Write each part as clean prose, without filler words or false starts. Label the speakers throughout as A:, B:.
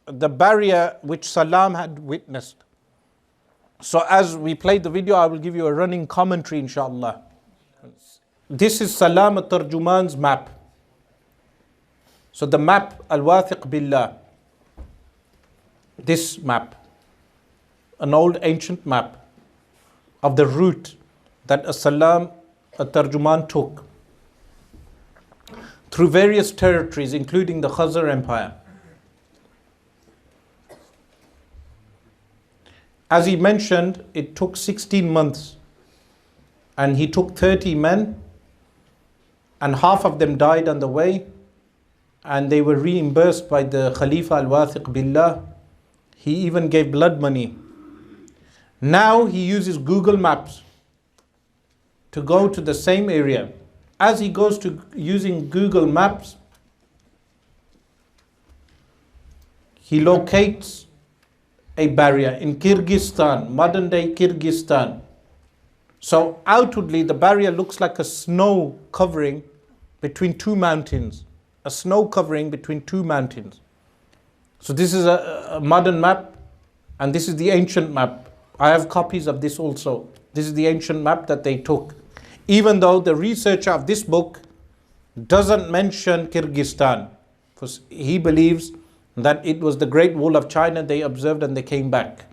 A: the barrier which Salam had witnessed. So as we play the video, I will give you a running commentary, inshallah. This is Salam al-Tarjuman's map. So the map, Al-Wathiq Billah, this map, an old ancient map of the route that Salam al-Tarjuman took through various territories, including the Khazar Empire. As he mentioned, it took 16 months, and he took 30 men, and half of them died on the way, and they were reimbursed by the Khalifa Al-Wathiq Billah. He even gave blood money. Now he uses Google Maps to go to the same area. As he goes to using Google Maps, he locates a barrier in Kyrgyzstan, modern day Kyrgyzstan. So outwardly the barrier looks like a snow covering between two mountains. A snow covering between two mountains. So this is a modern map, and this is the ancient map. I have copies of this also. This is the ancient map that they took. Even though the researcher of this book doesn't mention Kyrgyzstan, because he believes that it was the Great Wall of China they observed and they came back.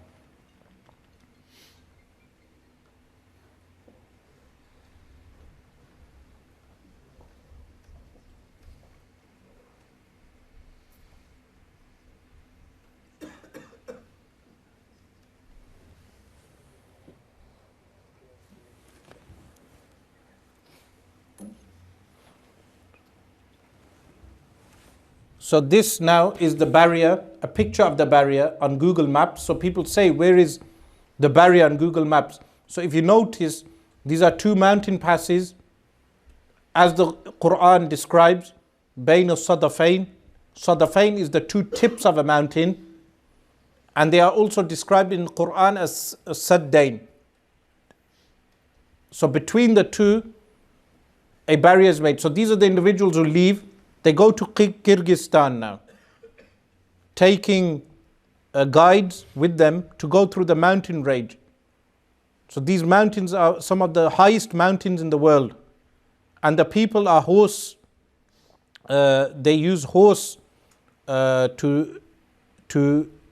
A: So this now is the barrier, a picture of the barrier on Google Maps. So people say, where is the barrier on Google Maps? So if you notice, these are two mountain passes, as the Quran describes, Bayn al-Sadafain. Sadafain is the two tips of a mountain, and they are also described in the Quran as Saddain. So between the two, a barrier is made. So these are the individuals who leave. They go to Kyrgyzstan now, taking guides with them to go through the mountain range. So these mountains are some of the highest mountains in the world. And the people are horse, they use horse to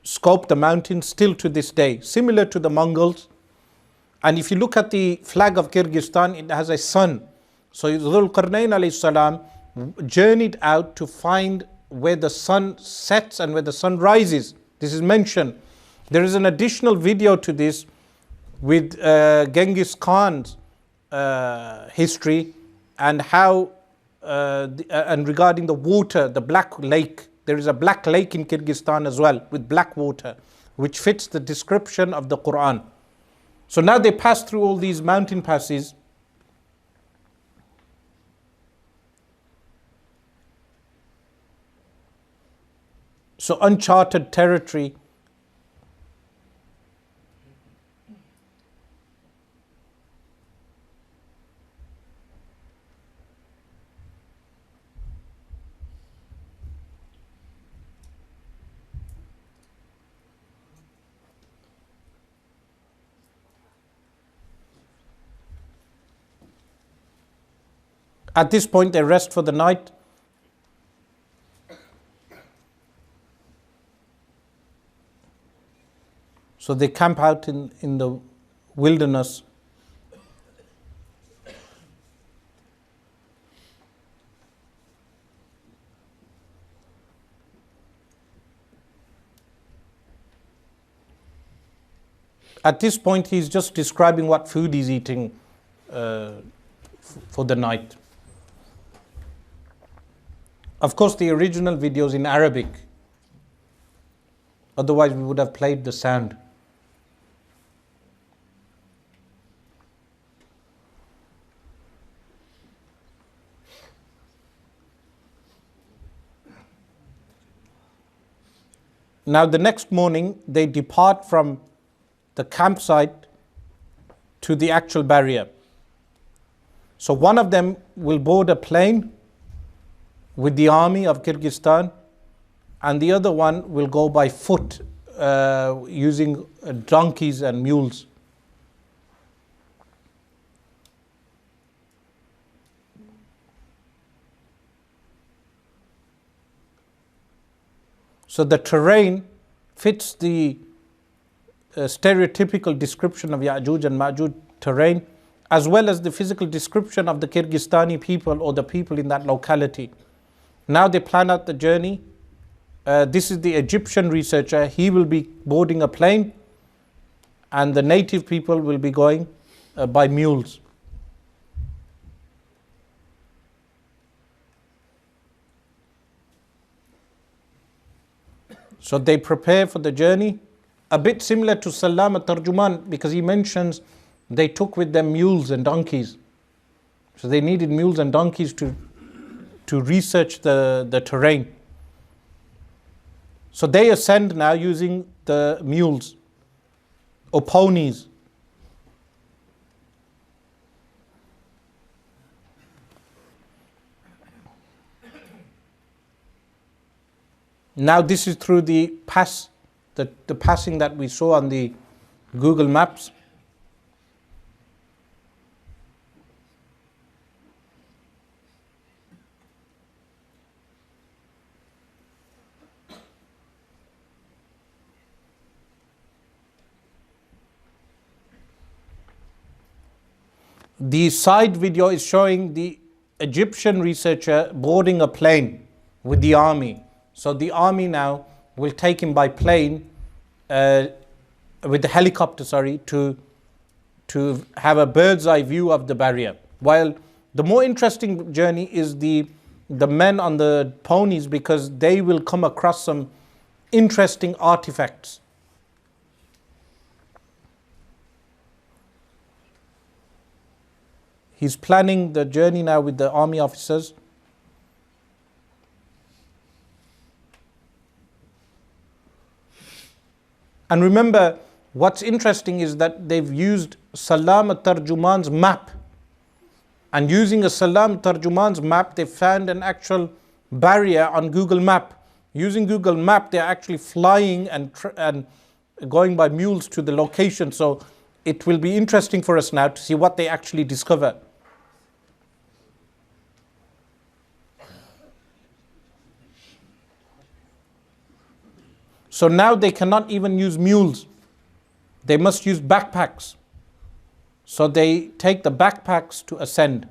A: scope the mountains still to this day, similar to the Mongols. And if you look at the flag of Kyrgyzstan, it has a sun. So Dhul Qarnayn alayhi salam journeyed out to find where the sun sets and where the sun rises. This is mentioned. There is an additional video to this with Genghis Khan's history and how and regarding the water, the Black Lake. There is a Black Lake in Kyrgyzstan as well with black water, which fits the description of the Quran. So now they pass through all these mountain passes. So uncharted territory. At this point, they rest for the night. So they camp out in the wilderness. At this point, he's just describing what food he's eating for the night. Of course, the original video is in Arabic. Otherwise, we would have played the sound. Now, the next morning, they depart from the campsite to the actual barrier. So one of them will board a plane with the army of Kyrgyzstan, and the other one will go by foot using donkeys and mules. So the terrain fits the stereotypical description of Ya'juj and Ma'juj terrain, as well as the physical description of the Kyrgyzstani people or the people in that locality. Now they plan out the journey. This is the Egyptian researcher. He will be boarding a plane, and the native people will be going by mules. So they prepare for the journey, a bit similar to Salam al-Tarjuman, because he mentions they took with them mules and donkeys. So they needed mules and donkeys to research the terrain. So they ascend now using the mules or ponies. Now this is through the pass, the passing that we saw on the Google Maps. The side video is showing the Egyptian researcher boarding a plane with the army. So the army now will take him by plane, with the helicopter, to have a bird's eye view of the barrier. While the more interesting journey is the men on the ponies, because they will come across some interesting artifacts. He's planning the journey now with the army officers. And remember, what's interesting is that they've used Salam al-Tarjuman's map. And using a Salam al-Tarjuman's map, they found an actual barrier on Google Map. Using Google Map, they're actually flying and going by mules to the location. So it will be interesting for us now to see what they actually discover. So now they cannot even use mules. They must use backpacks. So they take the backpacks to ascend.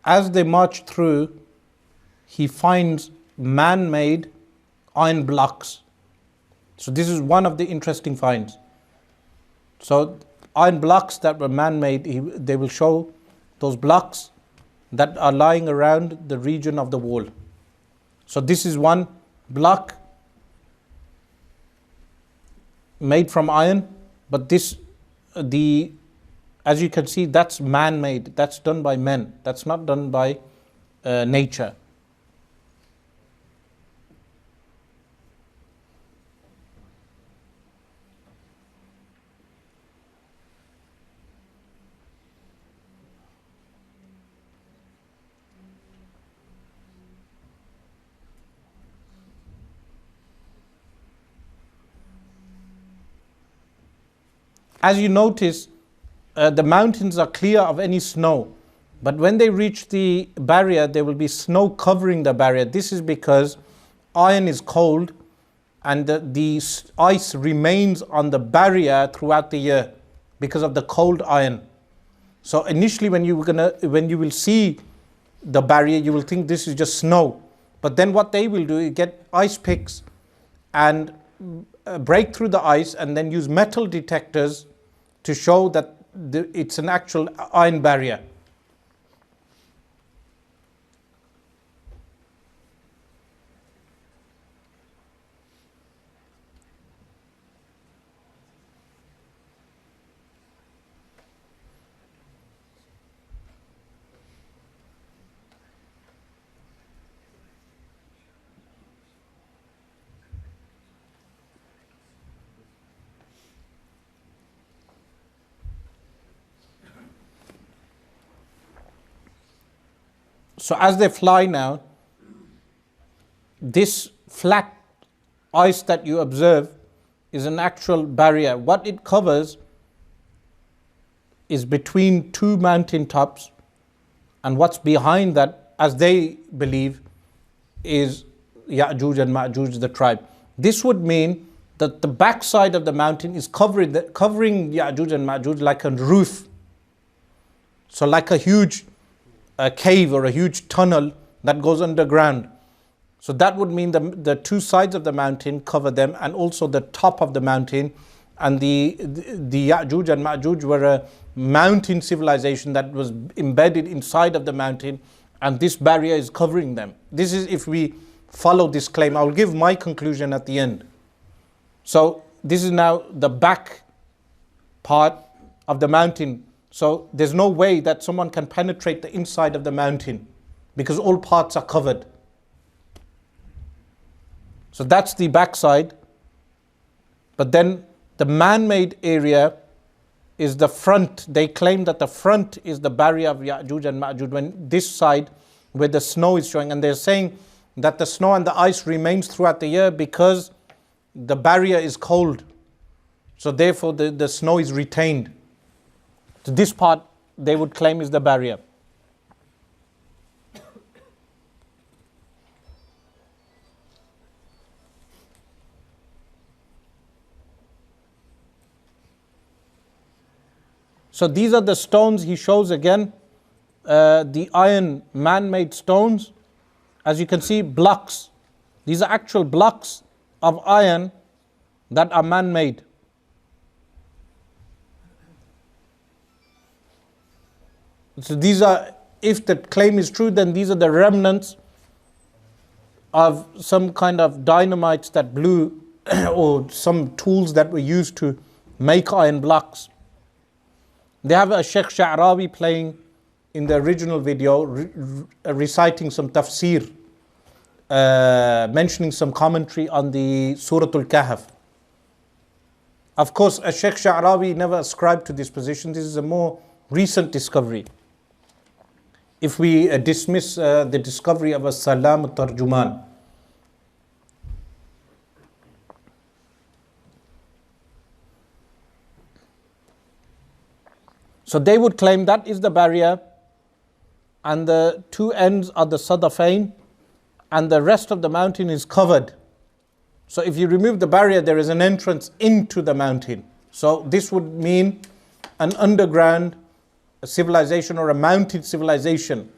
A: As they march through, he finds man-made iron blocks. So this is one of the interesting finds. So iron blocks that were man-made, they will show those blocks that are lying around the region of the wall. So this is one block made from iron, but as you can see, that's man-made. That's done by men. That's not done by nature. As you notice, the mountains are clear of any snow, but when they reach the barrier, there will be snow covering the barrier. This is because iron is cold, and the ice remains on the barrier throughout the year because of the cold iron. So initially, when you will see the barrier, you will think this is just snow. But then what they will do is get ice picks and break through the ice and then use metal detectors to show that it's an actual iron barrier. So as they fly now, this flat ice that you observe is an actual barrier. What it covers is between two mountain tops, and what's behind that, as they believe, is Ya'juj and Ma'juj, the tribe. This would mean that the backside of the mountain is covering Ya'juj and Ma'juj like a roof. So like a huge cave or a huge tunnel that goes underground. So that would mean the two sides of the mountain cover them, and also the top of the mountain. And the Ya'juj and Ma'juj were a mountain civilization that was embedded inside of the mountain, and this barrier is covering them. This is if we follow this claim. I will give my conclusion at the end. So this is now the back part of the mountain. So there's no way that someone can penetrate the inside of the mountain because all parts are covered. So that's the backside. But then the man-made area is the front. They claim that the front is the barrier of Ya'juj and Ma'juj, when this side where the snow is showing. And they're saying that the snow and the ice remains throughout the year because the barrier is cold. So therefore the snow is retained. So this part they would claim is the barrier. So these are the stones he shows again, the iron man-made stones. As you can see, blocks. These are actual blocks of iron that are man-made. So these are, if the claim is true, then these are the remnants of some kind of dynamites that blew or some tools that were used to make iron blocks. They have a Sheikh Sha'rawi playing in the original video, reciting some tafsir, mentioning some commentary on the Surah Al-Kahf. Of course, a Sheikh Sha'rawi never ascribed to this position. This is a more recent discovery. If we dismiss the discovery of As-Salam Tarjuman. So they would claim that is the barrier, and the two ends are the Sadafain, and the rest of the mountain is covered. So if you remove the barrier, there is an entrance into the mountain. So this would mean an underground civilization or a mountain civilization.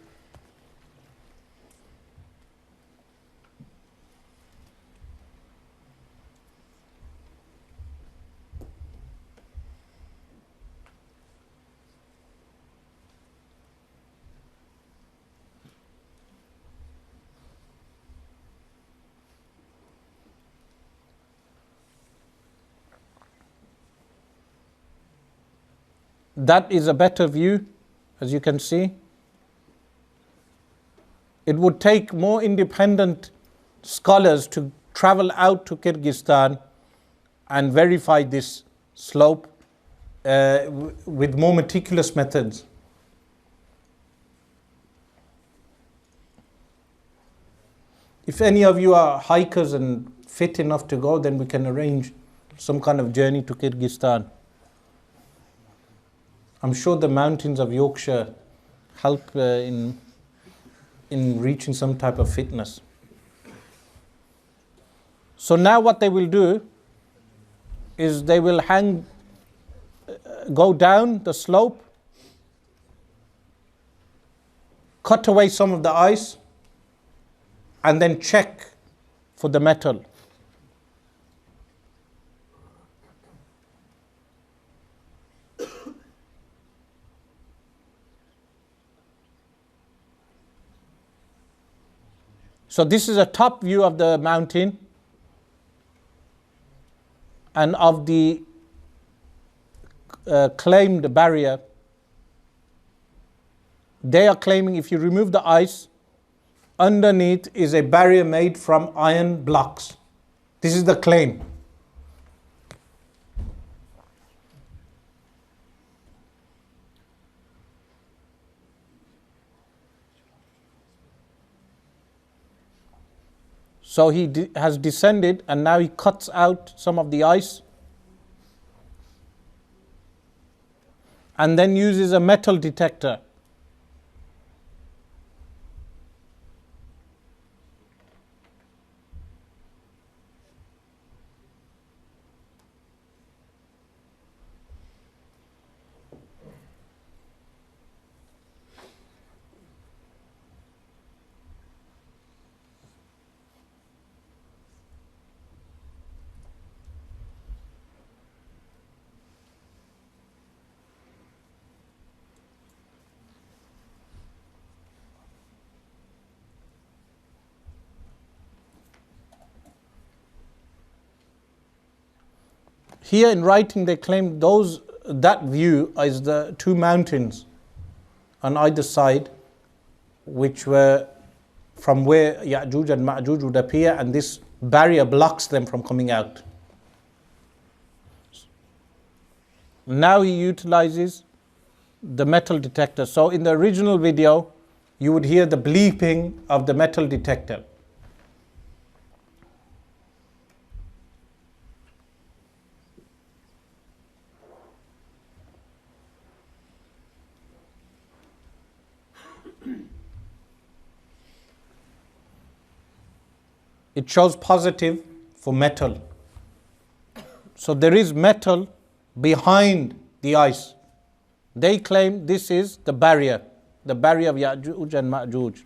A: That is a better view, as you can see. It would take more independent scholars to travel out to Kyrgyzstan and verify this slope with more meticulous methods. If any of you are hikers and fit enough to go, then we can arrange some kind of journey to Kyrgyzstan. I'm sure the mountains of Yorkshire help in reaching some type of fitness. So now what they will do is they will go down the slope, cut away some of the ice, and then check for the metal. So this is a top view of the mountain and of the claimed barrier. They are claiming if you remove the ice, underneath is a barrier made from iron blocks. This is the claim. So he has descended and now he cuts out some of the ice and then uses a metal detector. Here in writing they claim that view is the two mountains on either side, which were from where Ya'juj and Ma'juj would appear, and this barrier blocks them from coming out. Now he utilizes the metal detector. So in the original video, you would hear the bleeping of the metal detector. It shows positive for metal. So there is metal behind the ice. They claim this is the barrier of Ya'juj and Ma'juj.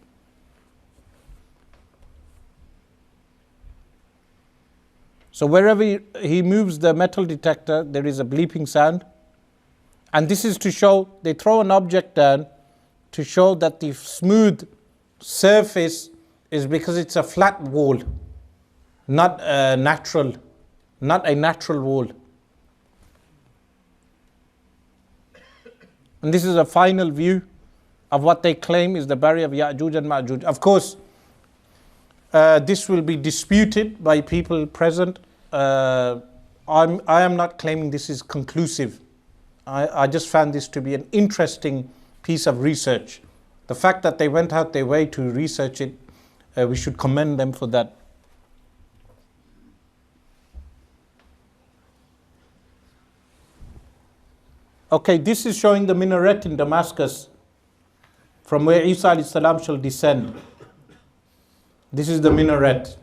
A: So wherever he moves the metal detector, there is a bleeping sound. And this is to show, they throw an object down to show that the smooth surface is because it's a flat wall, not a natural wall. And this is a final view of what they claim is the barrier of Ya'juj and Ma'juj. Of course, this will be disputed by people present. I am not claiming this is conclusive. I just found this to be an interesting piece of research. The fact that they went out their way to research it, we should commend them for that. Okay, this is showing the minaret in Damascus from where Isa alayhi salam shall descend. This is the minaret.